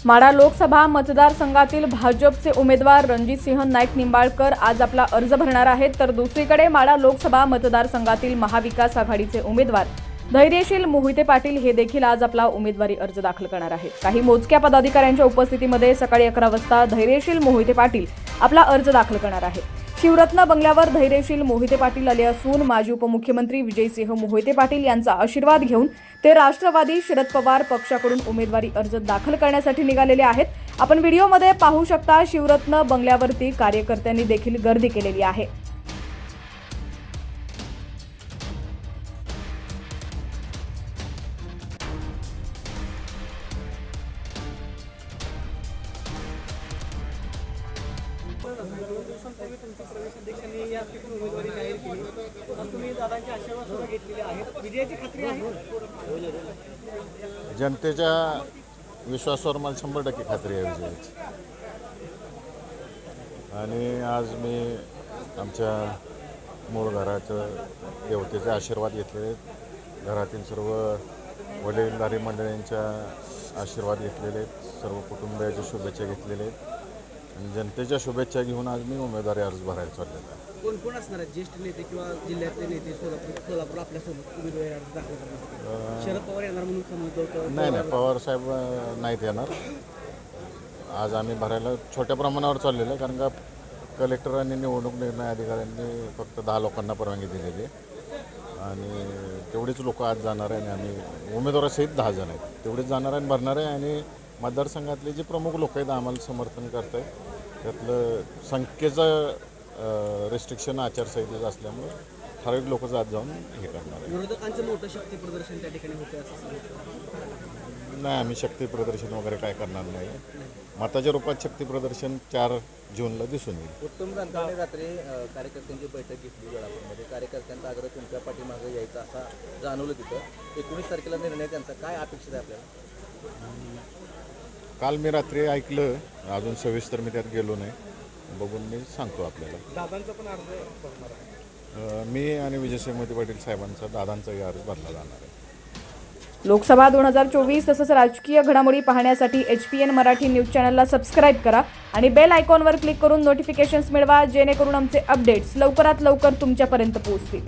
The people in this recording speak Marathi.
माढा लोकसभा मतदारसंघातील भाजपचे उमेदवार रणजितसिंह नाईक निंबाळकर आज आपला अर्ज भरणार आहेत, तर दुसरीकडे माढा लोकसभा मतदारसंघातील महाविकास आघाडीचे उमेदवार धैर्यशील मोहिते पाटील हे देखील आज आपला उमेदवारी अर्ज दाखल करणार आहेत। काही मोजक्या पदाधिकाऱ्यांच्या उपस्थितीमध्ये सकाळी 11 वाजता धैर्यशील मोहिते पाटील आपला अर्ज दाखल करणार आहेत। शिवरत्न बंगल्यावर धैर्यशील मोहिते पाटील आले असून माजी उपमुख्यमंत्री विजयसिंह मोहिते पाटील यांचा आशीर्वाद घेऊन ते राष्ट्रवादी शरद पवार पक्षाकडून उमेदवारी अर्ज दाखल करण्यासाठी निघालेले आहेत। आपण व्हिडिओमध्ये पाहू शकता, शिवरत्न बंगल्यावरती कार्यकर्त्यांनी देखील गर्दी केलेली आहे। जनतेच्या विश्वासावर मला 100% खात्री आहे विजयाची। आणि आज मी आमच्या मूळ घराचं देवतेचे आशीर्वाद घेतले, घरातील सर्व वडीलधारी मंडळींच्या आशीर्वाद घेतलेले, सर्व कुटुंबियाच्या शुभेच्छा घेतलेले आणि जनतेच्या शुभेच्छा घेऊन आज मी उमेदवारी अर्ज भरायला चाललेलो आहे। कोण कोण असणार आहेत? ज्येष्ठ नेते किंवा जिल्ह्यातले नेते सोलापूर आपल्यासोबत उमेदवारी अर्ज दाखल करण्यासाठी? शरद पवार येणार म्हणून समजलं होतं? नाही, पवार साहेब नाहीत येणार। आज आम्ही भरायला छोट्या प्रमाणावर चाललेलं आहे, कारण का कलेक्टरांनी निवडणूक निर्णय अधिकाऱ्यांनी फक्त 10 लोकांना परवानगी दिलेली आहे आणि तेवढीच लोक आज जाणार आहे आणि आम्ही उमेदवारासहित 10 जण आहेत, तेवढेच जाणार आहे आणि भरणार आहे। आणि मतदारसंघातले जे प्रमुख लोक आहेत आम्हाला समर्थन करत आहेत, त्यातलं संख्येचं रेस्ट्रिक्शन आचारसंहितेचं असल्यामुळे ठराविक लोक जात जाऊन हे करणार आहे। विरोधकांचं मोठं शक्ती प्रदर्शन त्या ठिकाणी होते असं सांगितलं? नाही, आम्ही शक्ती प्रदर्शन वगैरे काय करणार नाही। मताच्या रूपात शक्ती प्रदर्शन 4 जूनला दिसून येईल। उत्तम जानकरने रात्री कार्यकर्त्यांची बैठक घेतली वेळापूरमध्ये। कार्यकर्त्यांचा आग्रह तुमच्या पाठीमागे यायचा असा जाणवलं तिथं। 19 तारखेला निर्णय त्यांचा काय अपेक्षित आहे आपल्याला? काल मी रात्री ऐकलं, अजून सविस्तर मी त्यात गेलो नाही, बघून मी सांगतो आपल्याला। दादांचा पण अर्ज भरणार आहे? मी आणि विजयसिंह मोहिते पाटील साहेबांचा दादांचाही अर्ज भरला जाणार आहे। लोकसभा 2024 तसंच राजकीय घडामोडी पाहण्यासाठी HPN मराठी न्यूज चॅनलला सबस्क्राईब करा आणि बेल आयकॉनवर क्लिक करून नोटिफिकेशन्स मिळवा, जेणेकरून आमचे अपडेट्स लवकरात लवकर तुमच्यापर्यंत पोहोचतील।